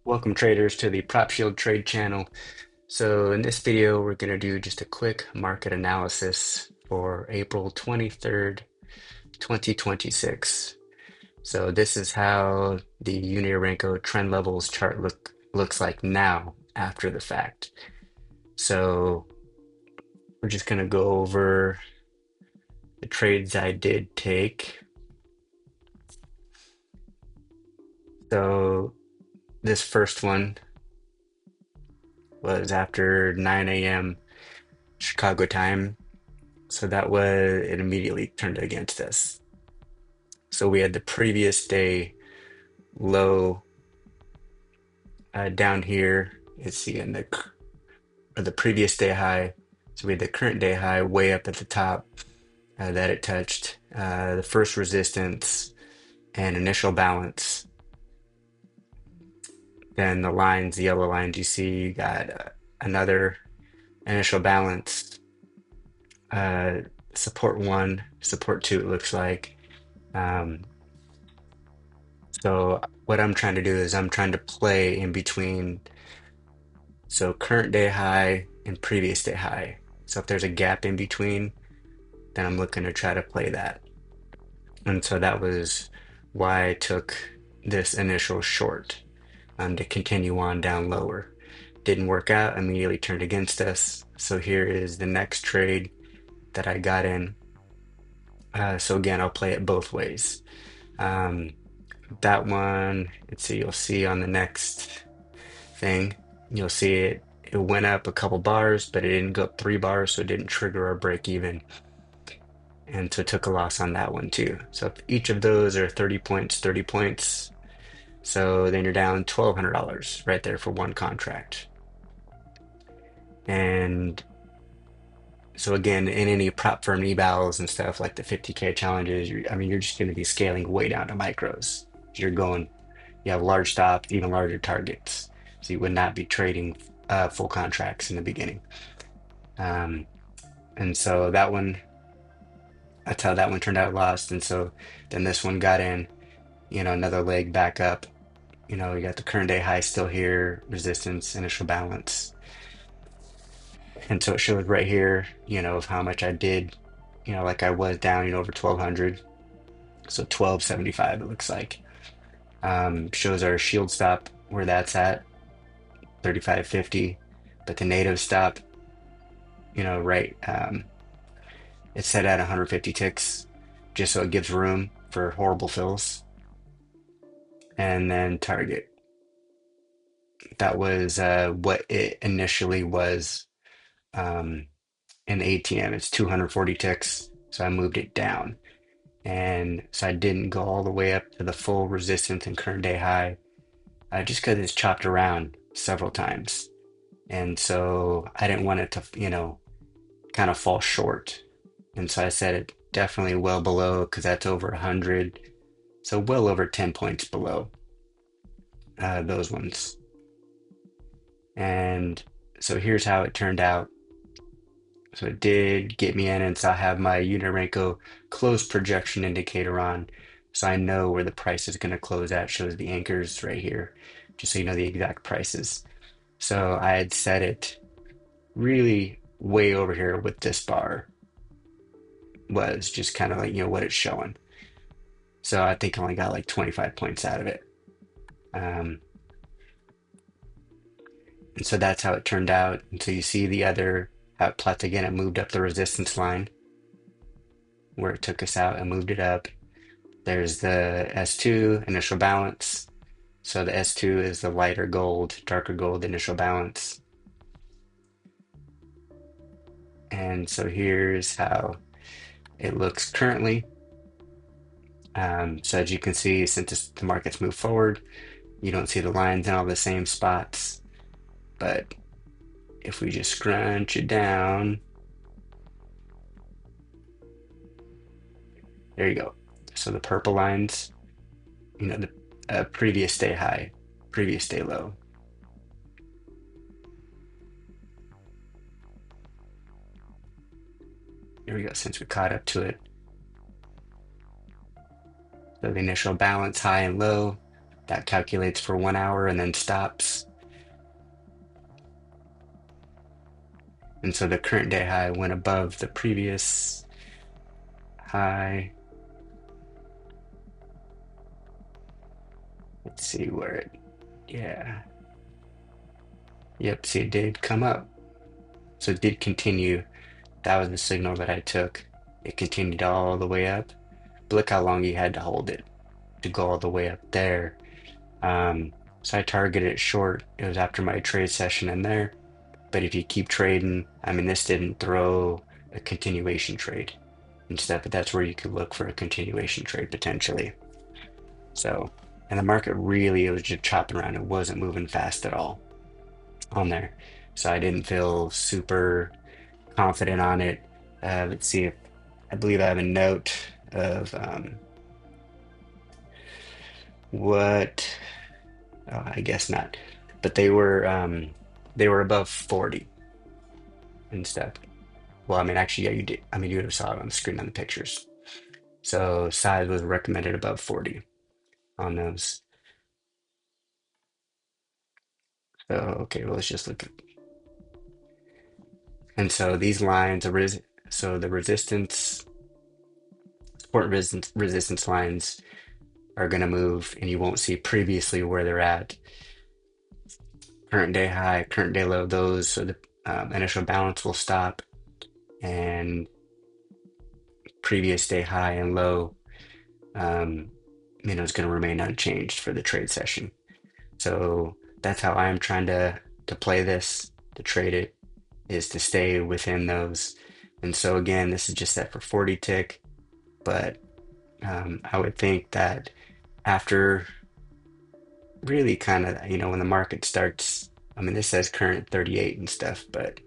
Welcome traders to the Prop Shield Trade channel. So in this video, we're going to do just a quick market analysis for April 23rd, 2026. So this is how the Unirenko trend levels chart looks like now after the fact. So we're just going to go over the trades I did take. So this first one was after 9 a.m. Chicago time. So it immediately turned against us. So we had the previous day low down here. Let's see, or the previous day high. So we had the current day high way up at the top that it touched. The first resistance and initial balance. Then the yellow lines you see, you got another initial balance, uh, support one, support two, it looks like. Um, so what I'm trying to do is I'm trying to play in between. So current day high and previous day high. So if there's a gap in between, then I'm looking to try to play that. And so that was why I took this initial short to continue on down lower. Didn't work out, immediately turned against us. So here is the next trade that I got in. So again, I'll play it both ways. Um, that one, let's see, you'll see on the next thing, you'll see it went up a couple bars, but it didn't go up 3 bars, so it didn't trigger our break even. And so took a loss on that one too. So if each of those are 30 points, 30 points. So then you're down $1,200 right there for one contract. And so again, in any prop firm evals and stuff like the 50K challenges, you're just going to be scaling way down to micros. You have large stops, even larger targets. So you would not be trading full contracts in the beginning. And so that's how that one turned out lost. And so then this one got in, another leg back up. You got the current day high still here, resistance, initial balance. And so it shows right here, of how much I did, like I was down, over 1200. So 1275, it looks like. Shows our shield stop where that's at, 3550. But the native stop, right, it's set at 150 ticks, just so it gives room for horrible fills. And then target. That was what it initially was in the ATM. It's 240 ticks, so I moved it down. And so I didn't go all the way up to the full resistance and current day high, just because it's chopped around several times. And so I didn't want it to, kind of fall short. And so I set it definitely well below, because that's over 100. So well over 10 points below those ones. And so here's how it turned out. So it did get me in, and so I have my Unirenko close projection indicator on, so I know where the price is going to close at. Shows the anchors right here, just so you know the exact prices. So I had set it really way over here with this bar, was just kind of like, what it's showing. So I think I only got like 25 points out of it. And so that's how it turned out. And so you see how it plots again, it moved up the resistance line where it took us out and moved it up. There's the S2 initial balance. So the S2 is the lighter gold, darker gold initial balance. And so here's how it looks currently. So as you can see, since the market's moved forward, you don't see the lines in all the same spots. But if we just scrunch it down, there you go. So the purple lines, the previous day high, previous day low. Here we go, since we caught up to it. So the initial balance, high and low, that calculates for 1 hour and then stops. And so the current day high went above the previous high. Let's see where it, yeah. Yep, see it did come up. So it did continue. That was the signal that I took. It continued all the way up. But look how long you had to hold it to go all the way up there. So I targeted it short. It was after my trade session in there. But if you keep trading, I mean, this didn't throw a continuation trade instead, but that's where you could look for a continuation trade potentially. So, and the market really, it was just chopping around. It wasn't moving fast at all on there. So I didn't feel super confident on it. Let's see if I believe I have a note of what, oh, I guess not, but they were above 40 and stuff. Well, I mean, actually, yeah, you did. I mean, you would have saw it on the screen on the pictures. So size was recommended above 40 on those. So, okay, well, let's just look at, and so these lines are so the resistance, support resistance lines are going to move, and you won't see previously where they're at. Current day high, current day low, those, so the initial balance will stop, and previous day high and low, um, is going to remain unchanged for the trade session. So that's how I'm trying to play this, to trade it, is to stay within those. And so again, this is just set for 40 tick, but I would think that after really kind of, when the market starts, I mean, this says current 38 and stuff, but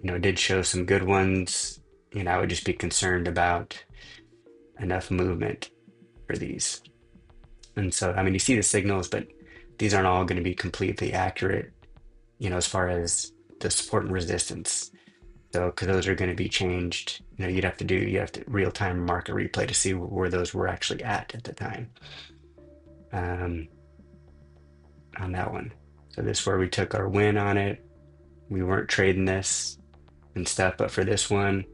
it did show some good ones. I would just be concerned about enough movement for these. And so, I mean, you see the signals, but these aren't all going to be completely accurate, as far as the support and resistance. So, because those are going to be changed, you have to real-time market replay to see where those were actually at the time, um, on that one. So this is where we took our win on it. We weren't trading this and stuff, but for this one,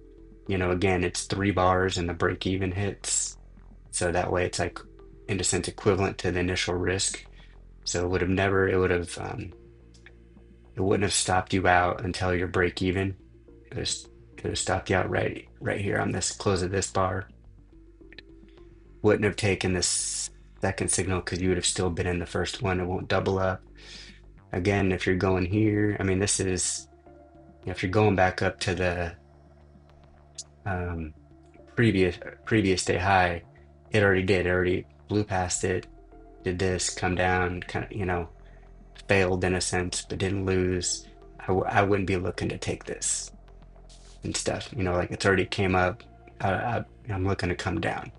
again, it's 3 bars and the break even hits. So that way it's like, in a sense, equivalent to the initial risk. So it would have never, it wouldn't have stopped you out until your break even. It would have stopped you out right here on this close of this bar. Wouldn't have taken this second signal because you would have still been in the first one. It won't double up. Again, if you're going here, I mean, this is, if you're going back up to the um, previous day high, it already did. It already blew past it, did this, come down, kind of, failed in a sense, but didn't lose. I wouldn't be looking to take this and stuff. Like it's already came up. I'm looking to come down.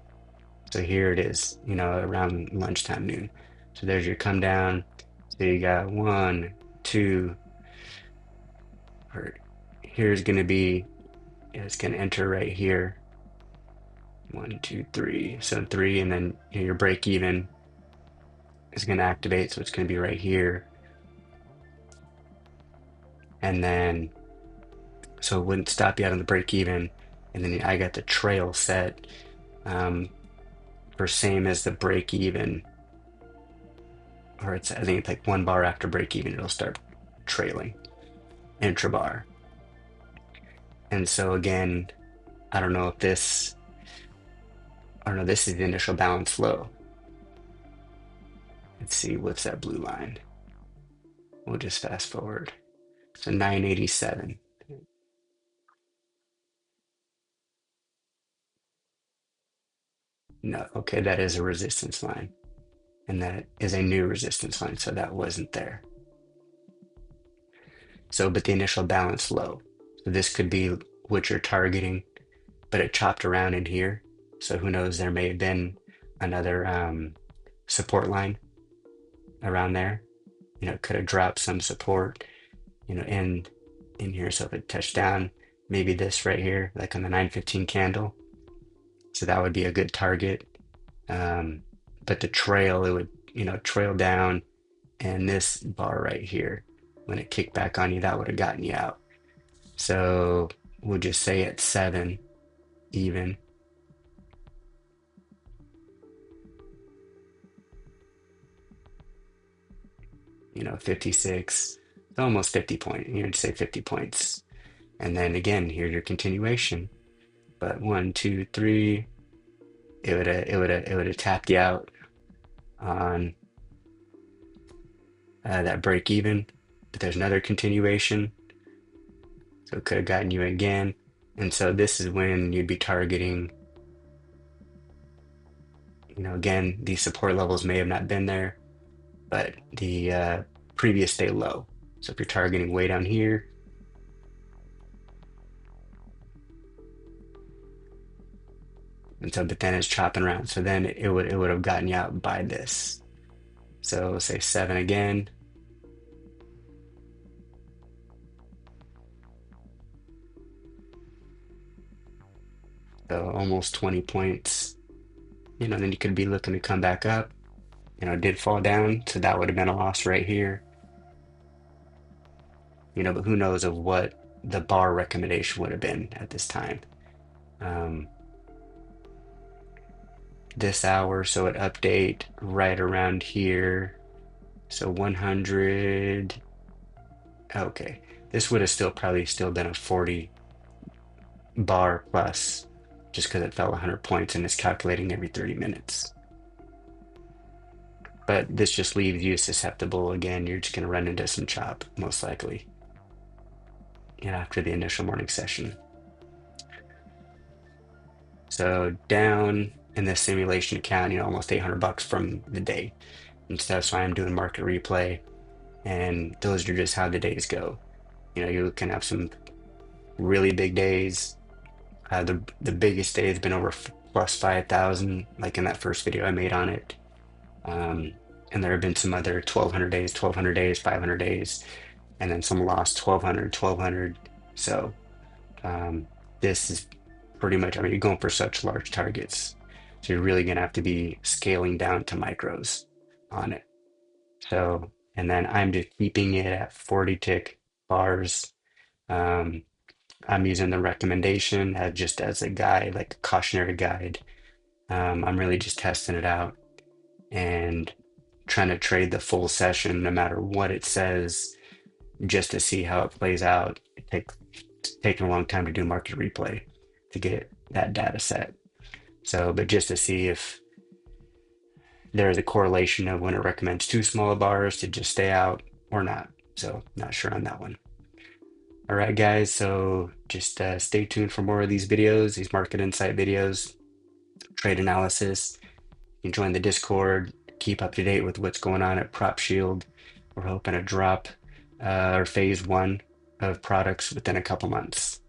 So here it is, around lunchtime, noon. So there's your come down. So you got one, two, or here's going to be, it's going to enter right here. 1, 2, 3. So 3, and then your break even is going to activate. So it's going to be right here. And then, so it wouldn't stop you out on the break even. And then I got the trail set for same as the break even. Or I think it's like 1 bar after break even, it'll start trailing intrabar. And so again, I don't know if this, this is the initial balance low. Let's see, what's that blue line? We'll just fast forward. So 987. No, okay, that is a resistance line. And that is a new resistance line, so that wasn't there. So, but the initial balance low. So this could be what you're targeting, but it chopped around in here. So who knows, there may have been another support line around there. It could have dropped some support, in here. So if it touched down, maybe this right here, like on the 915 candle. So that would be a good target. Um, but the trail, it would, trail down, and this bar right here, when it kicked back on you, that would have gotten you out. So we'll just say at 7 even, 56, it's almost 50 points. You'd say 50 points. And then again, here's your continuation. But 1, 2, 3, it would have tapped you out on that break even. But there's another continuation, so it could have gotten you again. And so this is when you'd be targeting, again, these support levels may have not been there, but the previous day low. So if you're targeting way down here, and so but then it's chopping around. So then it would have gotten you out by this. So say 7 again. So almost 20 points. Then you could be looking to come back up. Did fall down, so that would have been a loss right here. But who knows of what the bar recommendation would have been at this time. Um, this hour, so it update right around here. So 100. Okay, this would have probably still been a 40 bar plus, just because it fell 100 points and it's calculating every 30 minutes. But this just leaves you susceptible. Again, you're just going to run into some chop, most likely, after the initial morning session. So down in this simulation account, almost 800 bucks from the day and stuff. So I'm doing market replay, and those are just how the days go. You can have some really big days. The biggest day has been over plus 5,000, like in that first video I made on it. And there have been some other 1,200 days, 1,200 days, 500 days, and then some lost 1,200, 1,200. So this is pretty much, I mean, you're going for such large targets. So you're really going to have to be scaling down to micros on it. So, and then I'm just keeping it at 40 tick bars. I'm using the recommendation just as a guide, like a cautionary guide. I'm really just testing it out and trying to trade the full session no matter what it says, just to see how it plays out. It's taking a long time to do market replay to get that data set. So, but just to see if there's a correlation of when it recommends too small bars to just stay out or not. So, not sure on that one. All right, guys. So just stay tuned for more of these videos, these market insight videos, trade analysis. You can join the Discord, keep up to date with what's going on at Prop Shield. We're hoping to drop our phase 1 of products within a couple months.